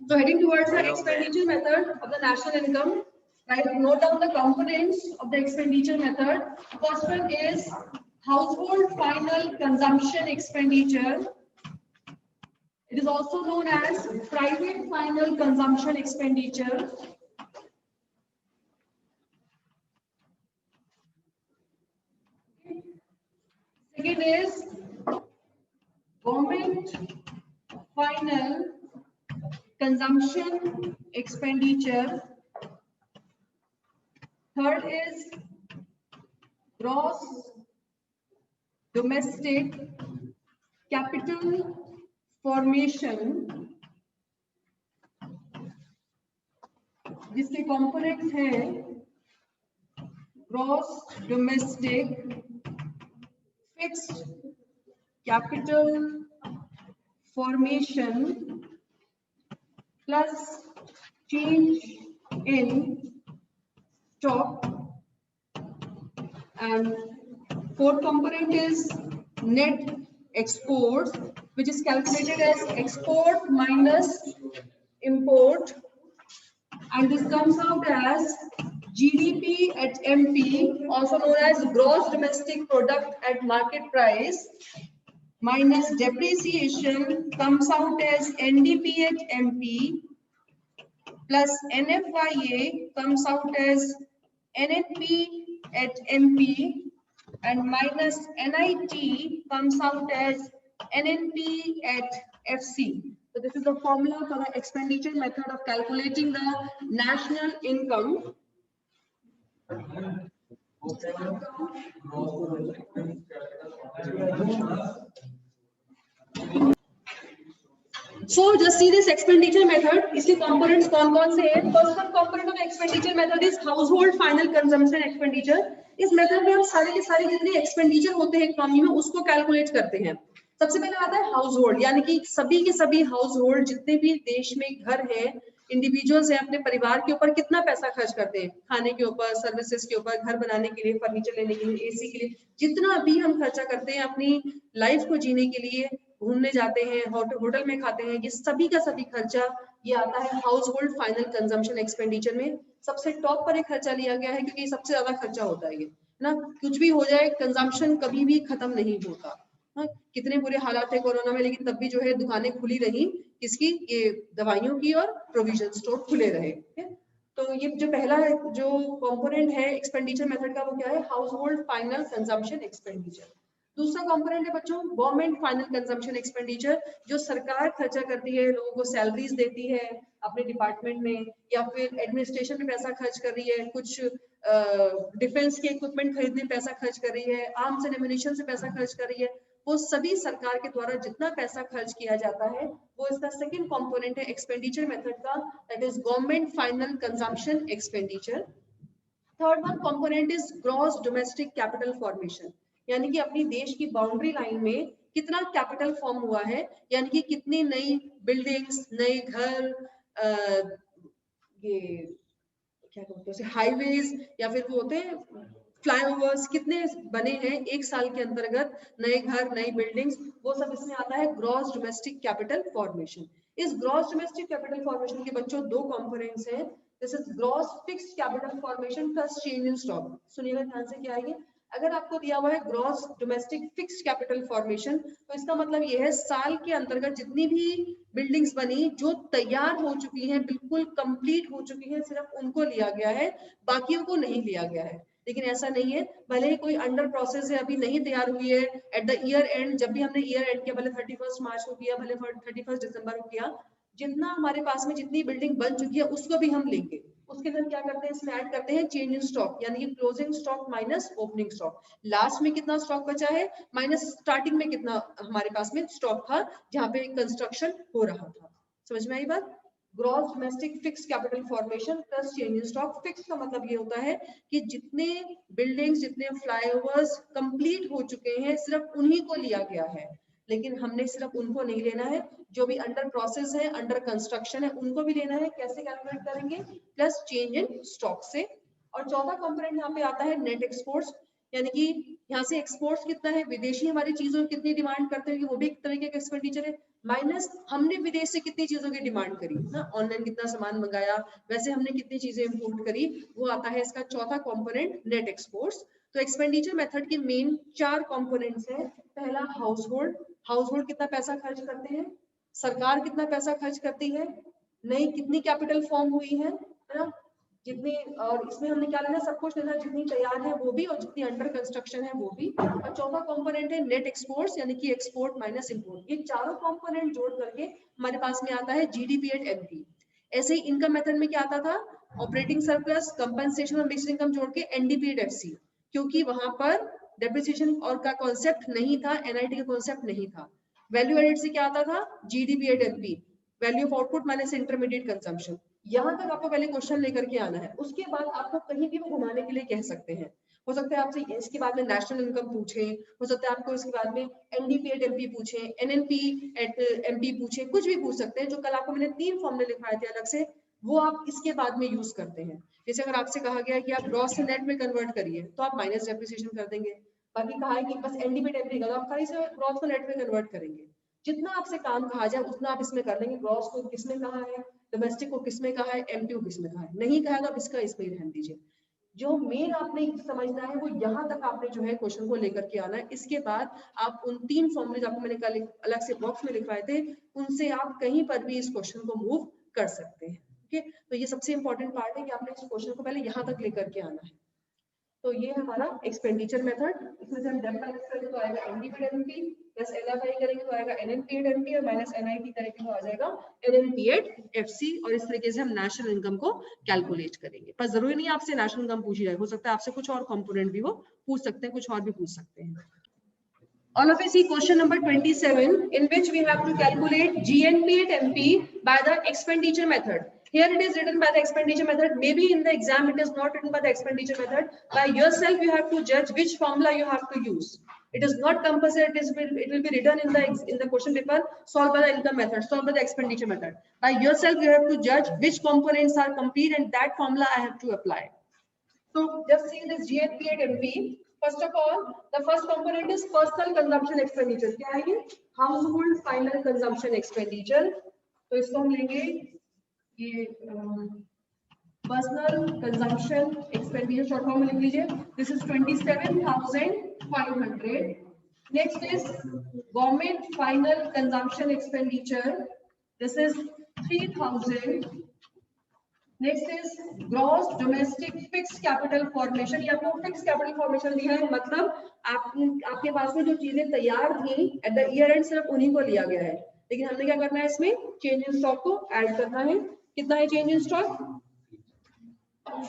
So heading towards the expenditure method of the national income, right? Note down the components of the expenditure method. First one is household final consumption expenditure. It is also known as private final consumption expenditure. Second is government final consumption expenditure. Third is gross domestic capital formation, जिसके components हैं gross domestic fixed capital formation plus change in stock, and fourth component is net exports, which is calculated as export minus import, and this comes out as GDP at MP, also known as gross domestic product at market price, minus depreciation comes out as NDP at MP, plus NFIA comes out as NNP at MP, and minus NIT comes out as NNP at FC. So this is the formula for the expenditure method of calculating the national income. So just see this expenditure method. इसके components कौन-कौन से हैं? First one component of the expenditure method is household final consumption expenditure. इस method में हम सारे के सारे जितने एक्सपेंडिचर होते हैं इकोनॉमी में उसको कैलकुलेट करते हैं। सबसे पहले आता है हाउस होल्ड, यानी कि सभी के सभी हाउस होल्ड जितने भी देश में घर है, इंडिविजुअल्स हैं, अपने परिवार के ऊपर कितना पैसा खर्च करते हैं, खाने के ऊपर, सर्विसेज के ऊपर, घर बनाने के लिए, फर्नीचर लेने के लिए, एसी के लिए, जितना भी हम खर्चा करते हैं अपनी लाइफ को जीने के लिए, घूमने जाते हैं, होटल में खाते हैं, ये सभी का सभी खर्चा ये आता है house hold final consumption expenditure में। सबसे टॉप पर एक खर्चा लिया गया है क्योंकि सबसे ज्यादा खर्चा होता है ये ना, कुछ भी हो जाए कंजम्पशन कभी भी खत्म नहीं होता। हाँ, कितने बुरे हालात थे कोरोना में, लेकिन तब भी जो है दुकानें खुली रही, किसकी, ये दवाइयों की, और प्रोविजन स्टोर खुले रहे। तो ये जो पहला जो कंपोनेंट है एक्सपेंडिचर मेथड का वो क्या है, house hold final consumption expenditure. दूसरा कंपोनेंट है बच्चों गवर्नमेंट फाइनल कंजम्पशन एक्सपेंडिचर, जो सरकार खर्चा करती है, लोगों को सैलरीज देती है अपने डिपार्टमेंट में, या फिर एडमिनिस्ट्रेशन में पैसा खर्च कर रही है, कुछ डिफेंस के इक्विपमेंट खरीदने पैसा खर्च कर रही है, आर्म्स एंड एम्युनिशन से पैसा खर्च कर रही है, वो सभी सरकार के द्वारा जितना पैसा खर्च किया जाता है वो इसका सेकंड कंपोनेंट है एक्सपेंडिचर मेथड का, that is government final consumption expenditure. Third one component is gross domestic capital formation, यानी कि अपनी देश की बाउंड्री लाइन में कितना कैपिटल फॉर्म हुआ है, यानी कि कितनी नई बिल्डिंग्स, नए घर, ये क्या कहते हैं हाईवेज, या फिर वो होते हैं फ्लाईओवर्स, कितने बने हैं एक साल के अंतर्गत, नए घर, नई बिल्डिंग्स, वो सब इसमें आता है ग्रॉस डोमेस्टिक कैपिटल फॉर्मेशन। इस ग्रॉस डोमेस्टिक कैपिटल फॉर्मेशन के बच्चों दो कंपोनेंट्स हैं, this is gross fixed capital formation plus change in stock. सुनिएगा ध्यान से क्या है ये, अगर आपको दिया हुआ है gross domestic fixed capital formation, तो इसका मतलब ये है साल के अंतर्गत जितनी भी बिल्डिंग्स बनी जो तैयार हो चुकी हैं, बिल्कुल कंप्लीट हो चुकी हैं, सिर्फ उनको लिया गया है, बाकियों को नहीं लिया गया है। लेकिन ऐसा नहीं है, भले ही कोई अंडर प्रोसेस है, अभी नहीं तैयार हुई है, एट द ईयर एंड, जब भी हमने ईयर एंड किया, भले 31 मार्च को किया, भले 31 दिसंबर को किया, जितना हमारे पास में जितनी बिल्डिंग बन चुकी है उसको भी हम लेंगे, उसके अंदर क्या करते हैं, इसमें ऐड करते हैं चेंज इन स्टॉक, यानी कि closing stock minus opening stock, last में कितना स्टॉक बचा है माइनस स्टार्टिंग में कितना हमारे पास में स्टॉक था जहां पे कंस्ट्रक्शन हो रहा था। समझ में आई बात? Gross domestic fix capital formation plus change in stock. Fix का मतलब ये होता है कि जितने बिल्डिंग्स, जितने फ्लाईओवर्स कंप्लीट हो चुके हैं सिर्फ उन्हीं को लिया गया है, लेकिन हमने सिर्फ उनको नहीं लेना है, जो भी अंडर प्रोसेस है, अंडर कंस्ट्रक्शन है, उनको भी लेना है। कैसे कैलकुलेट करेंगे? प्लस चेंज इन स्टॉक से। और चौथा कंपोनेंट यहाँ पे आता है नेट एक्सपोर्ट्स, यानी कि यहाँ से एक्सपोर्ट्स कितना है, विदेशी हमारी चीजों की कितनी डिमांड करते हैं, वो भी एक तरीके का एक्सपेंडिचर है। माइनस हमने विदेश से कितनी चीजों की डिमांड करी ना, ऑनलाइन कितना सामान मंगाया, वैसे हमने कितनी चीजें इंपोर्ट करी, वो आता है इसका चौथा कंपोनेंट नेट एक्सपोर्ट्स। तो एक्सपेंडिचर मेथड के मेन 4 कंपोनेंट्स है। पहला हाउसहोल्ड, हाउसहोल्ड कितना पैसा खर्च करते हैं, सरकार कितना पैसा खर्च करती है, नई कितनी कैपिटल फॉर्म हुई है ना, जितनी, और इसमें हमने क्या लेना, सब कुछ लेना, जितनी तैयार है वो भी और जितनी अंडर कंस्ट्रक्शन है वो भी। और चौथा कंपोनेंट है नेट एक्सपोर्ट्स, यानी कि एक्सपोर्ट माइनस इंपोर्ट। ये चारों कंपोनेंट जोड़ करके हमारे पास में आता है जीडीपी एट एमपी। ऐसे ही इनकम मेथड में क्या आता था, ऑपरेटिंग सरप्लस, कंपनसेशन और मिक्स्ड इनकम जोड़ के एनडीपी एट एफसी, क्योंकि वहां पर डेप्रिसिएशन और का कॉन्सेप्ट नहीं था, एनआईटी का कॉन्सेप्ट नहीं था। वैल्यू एडेड से क्या आता था, GDP at MP, value of output minus intermediate consumption. यहाँ तक आपको पहले क्वेश्चन लेकर के आना है, उसके बाद आपको कहीं भी वो घुमाने के लिए कह सकते हैं। हो सकता है आपसे इसके बाद में नेशनल इनकम पूछे, हो सकता है आपको इसके बाद में एनडीपी एट एमपी पूछे, एनएनपी एट एमपी पूछे, कुछ भी पूछ सकते हैं। जो कल आपको मैंने 3 फॉर्मूले लिखवाए थे अलग से, वो आप इसके बाद में यूज करते हैं। जैसे अगर आपसे कहा गया है कि आप ग्रॉस से नेट में कन्वर्ट करिए, तो आप माइनस डेप्रिसिएशन कर देंगे। बाकी कहा है कि बस एनडीपी एट एमपी का, आप खाली से ग्रॉस को नेट में कन्वर्ट करेंगे। जितना आपसे काम कहा जाए उतना आप इसमें कर लेंगे। ग्रॉस को किसमें कहा है, डोमेस्टिक को किसमें कहा है, एमटी को किसमें कहा है, नहीं कहा तो आप इसका इसमें ही ध्यान दीजिए। जो मेन आपने समझना है वो यहाँ तक आपने जो है क्वेश्चन को लेकर के आना है। इसके बाद आप उन 3 फॉर्मूले आपको मैंने कल अलग से बॉक्स में लिखवाए थे, उनसे आप कहीं पर भी इस क्वेश्चन को मूव कर सकते हैं। ओके, तो ये सबसे इंपॉर्टेंट पार्ट है कि आपने इस क्वेश्चन को पहले यहाँ तक लेकर के आना है। तो ये हमारा एक्सपेंडिचर मेथड, इसमें से हम डेट माइनस करेंगे तो आएगा NDP at MP, plus NFI करेंगे तो आएगा एनएनपी एट एमपी, और माइनस एनआईटी करेंगे तो आ जाएगा एनएनपी एट एफसी। और इस तरीके से हम नेशनल इनकम को कैलकुलेट करेंगे। पर जरूरी नहीं आपसे नेशनल इनकम पूछी जाए, हो सकता है आपसे कुछ और कंपोनेंट भी वो पूछ सकते हैं, कुछ और भी पूछ सकते हैं। All of us see question number 27, in which we have to calculate GNP at MP by the expenditure method. Here it is written by the expenditure method. Maybe in the exam it is not written by the expenditure method. By yourself you have to judge which formula you have to use. It is not compulsory. It will be written in the question paper. Solve by the income method. Solve by the expenditure method. By yourself you have to judge which components are complete and that formula I have to apply. So just see this GNP at MP. First of all, the first component is personal consumption expenditure. क्या है ये? Household final consumption expenditure. तो इसको हम लेंगे ये personal consumption expenditure short form लिख लीजिए. This is 27,500. Next is government final consumption expenditure. This is 3,000. Next is gross domestic fixed capital formation. ये आपको फिक्स्ड कैपिटल फॉर्मेशन दिया है, मतलब आपके पास में जो चीजें तैयार थी एट द ईयर एंड सिर्फ उन्हीं को लिया गया है, लेकिन हमने क्या करना है, इसमें चेंज इन स्टॉक को ऐड करना है। कितना है change in stock?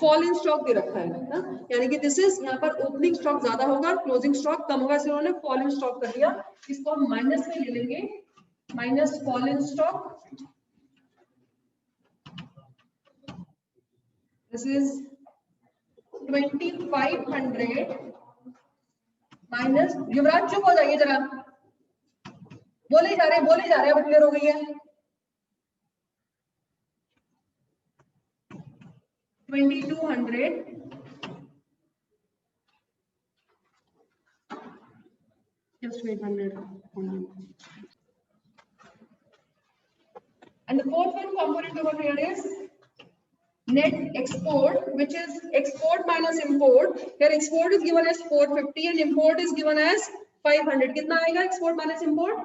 Fall in stock दे रखा है ना, यानी कि दिस इज, यहाँ पर ओपनिंग स्टॉक ज्यादा होगा, क्लोजिंग स्टॉक कम होगा, इसलिए उन्होंने फॉल इन स्टॉक कर दिया। इसको हम माइनस में ले लेंगे, minus fall in stock. This is 2500 minus, Yuvraj चुप हो जाइए जरा, बोले जा रहे अब क्लियर हो गई है। 2200 just 800 and the fourth one component over here is net export, which is export minus import. Here export is given as 450 and import is given as 500. कितना आएगा export minus import?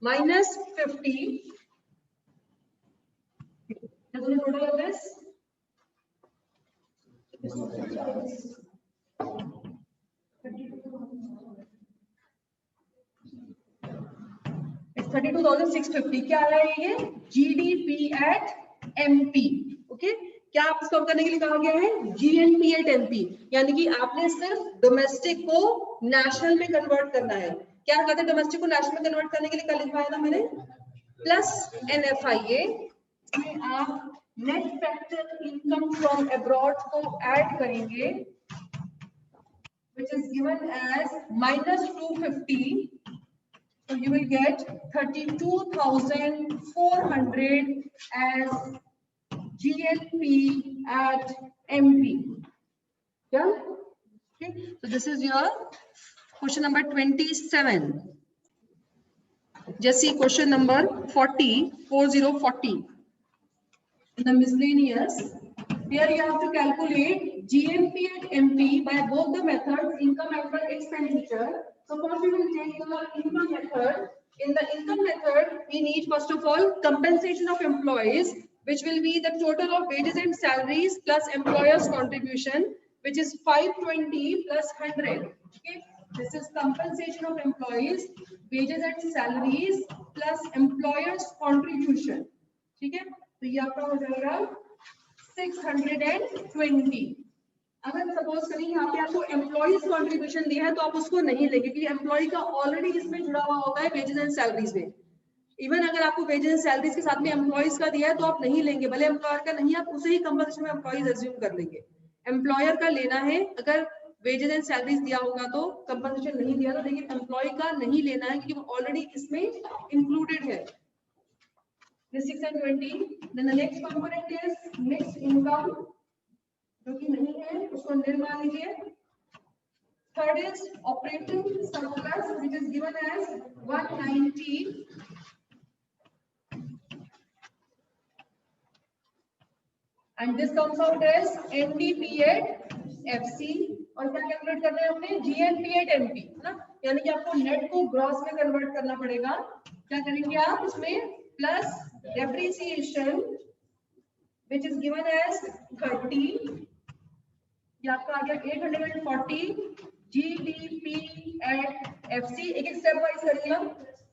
minus 50. Does it total of this? It's 32,650. क्या है ये? GDP at MP. Okay? क्या आप इसको करने के लिए कहा गया है? GNP at MP, यानी कि आपने सिर्फ डोमेस्टिक को नेशनल में कन्वर्ट करना है। क्या कहते हैं डोमेस्टिक को नेशनल में कन्वर्ट करने के लिए? कल लिखवाया था मैंने, प्लस NFIA। आप net factor income from abroad को ऐड करेंगे, which is given as minus 250. So you will get 32,400 as GNP at MP. Yeah. Okay. So this is your question number 27. जैसे question number 40 in the miscellaneous, here you have to calculate GNP and MP by both the methods, income and expenditure. So first we will take the income method. In the income method, we need first of all compensation of employees, which will be the total of wages and salaries plus employers' contribution, which is 520 plus 100. Okay, this is compensation of employees, wages and salaries plus employers' contribution. ठीक है, तो ये आपका हो जाएगा 620. अगर suppose करें यहाँ पे आपको एम्प्लॉइज कंट्रीब्यूशन दिया है तो आप उसको नहीं लेंगे क्योंकि एम्प्लॉय का ऑलरेडी इसमें जुड़ा हुआ होता है वेजेस एंड सैलरीज में. इवन अगर आपको वेजेस एंड सैलरीज के साथ में एम्प्लॉइज का दिया है तो आप नहीं लेंगे, भले एम्प्लॉयर का नहीं, आप उसे ही कंपनसेशन में एम्प्लॉइज एज्यूम कर लेंगे. एम्प्लॉयर का लेना है, अगर वेजेस एंड सैलरीज दिया होगा तो कंपनसेशन नहीं दिया तो लेकिन एम्प्लॉय का नहीं लेना है क्योंकि वो ऑलरेडी इसमें इंक्लूडेड है. This 620. Then the next component is mixed income, जो कि नहीं है उसको nil मान लीजिए. Third is operating surplus, which is given as 190. And this comes out as NDP at FC. और क्या कैलकुलेट करना है हमने? GNP at MP, है ना? यानी कि आपको नेट को ग्रॉस में कन्वर्ट करना पड़ेगा. क्या करेंगे आप उसमें? Plus depreciation, which is given as 30. ये आपका आ गया 840 GDP at FC. एक एक स्टेप वाइज करेंगे हम.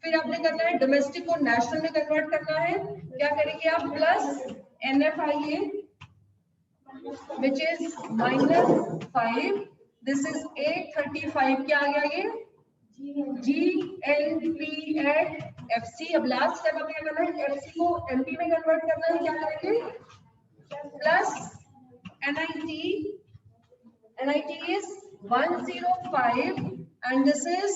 फिर आपने करना है डोमेस्टिक को नेशनल में कन्वर्ट करना है. क्या करेंगे आप? Plus NFIA, which is -5. This is 835. क्या आ गया ये? GNP at FC. अब लास्ट स्टेप हमें क्या करना है? FC को MP में कन्वर्ट करना है. क्या करेंगे? Plus NIT is 105 and this is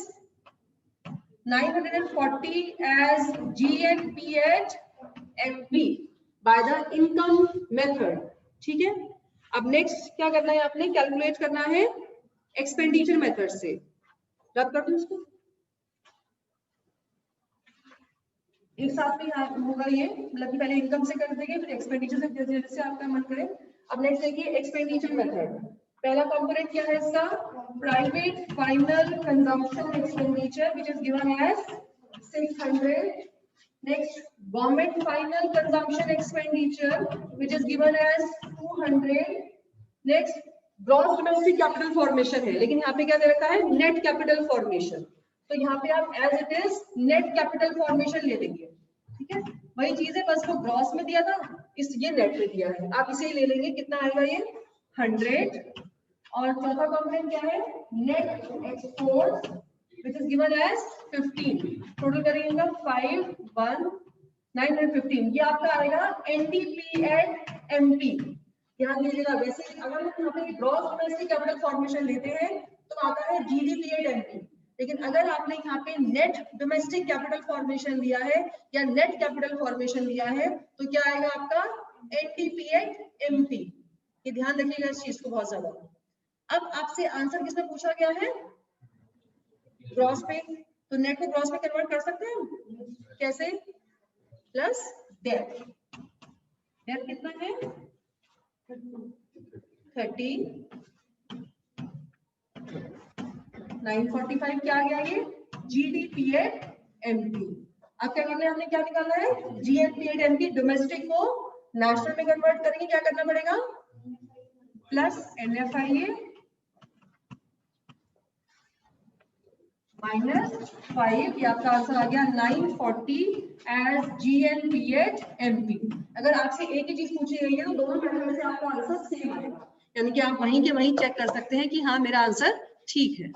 940 as GNP at MP by the income method. ठीक है, अब नेक्स्ट क्या करना है? आपने कैलकुलेट करना है एक्सपेंडिचर मेथड से. रब कर दूं इसको एक साथ में होगा ये, मतलब कि पहले इनकम से कर देंगे फिर एक्सपेंडिचर से, जैसे आपका मन करे. अब नेक्स्ट देखिए एक्सपेंडिचर मेथड. पहला कंपोनेंट क्या है इसका? Private final consumption expenditure, which is given as 600. Next government final consumption expenditure, which is given as 200. Next gross domestic capital formation है, लेकिन यहाँ पे क्या दे रखा है? Net capital formation. तो यहाँ पे आप as it is net capital formation ले लेंगे. ठीक है, वही चीज है, बस वो ग्रॉस में दिया था, ये नेट में दिया है, आप इसे ही ले लेंगे. कितना आएगा ये? 100. और चौथा कंपोनेंट क्या है? Net export, which is given as 15. Total करेंगे 915. ये आपका आएगा NDP एट MP. ध्यान दीजिएगा, वैसे अगर हम यहाँ पे ग्रॉस डोमेस्टिक कैपिटल फॉर्मेशन लेते हैं तो आता है GDP एट MP. लेकिन अगर आपने यहाँ पे नेट डोमेस्टिक कैपिटल फॉर्मेशन लिया है या नेट कैपिटल फॉर्मेशन लिया है तो क्या आएगा आपका? NDP at MP. ये ध्यान रखिएगा इस चीज को बहुत ज्यादा. अब आपसे आंसर किसमें पूछा गया है? ग्रॉस पे. तो नेट को ग्रॉस में कन्वर्ट कर सकते हैं हम. कैसे? Plus debt. डेट कितना है? 30. 945 क्या आ गया ये? GDP at MP. अब क्या करना है? हमने क्या निकालना है? GNP एट MP. डोमेस्टिक को नेशनल में कन्वर्ट करेंगे, क्या करना पड़ेगा? Plus NFIA -5. ये आपका आंसर आ गया 940 एज GNP एट MP. अगर आपसे एक ही चीज पूछी गई है तो दोनों मेथड में से आपका आंसर सेम आएगा, यानी कि आप वहीं के वहीं चेक कर सकते हैं कि हाँ मेरा आंसर ठीक है.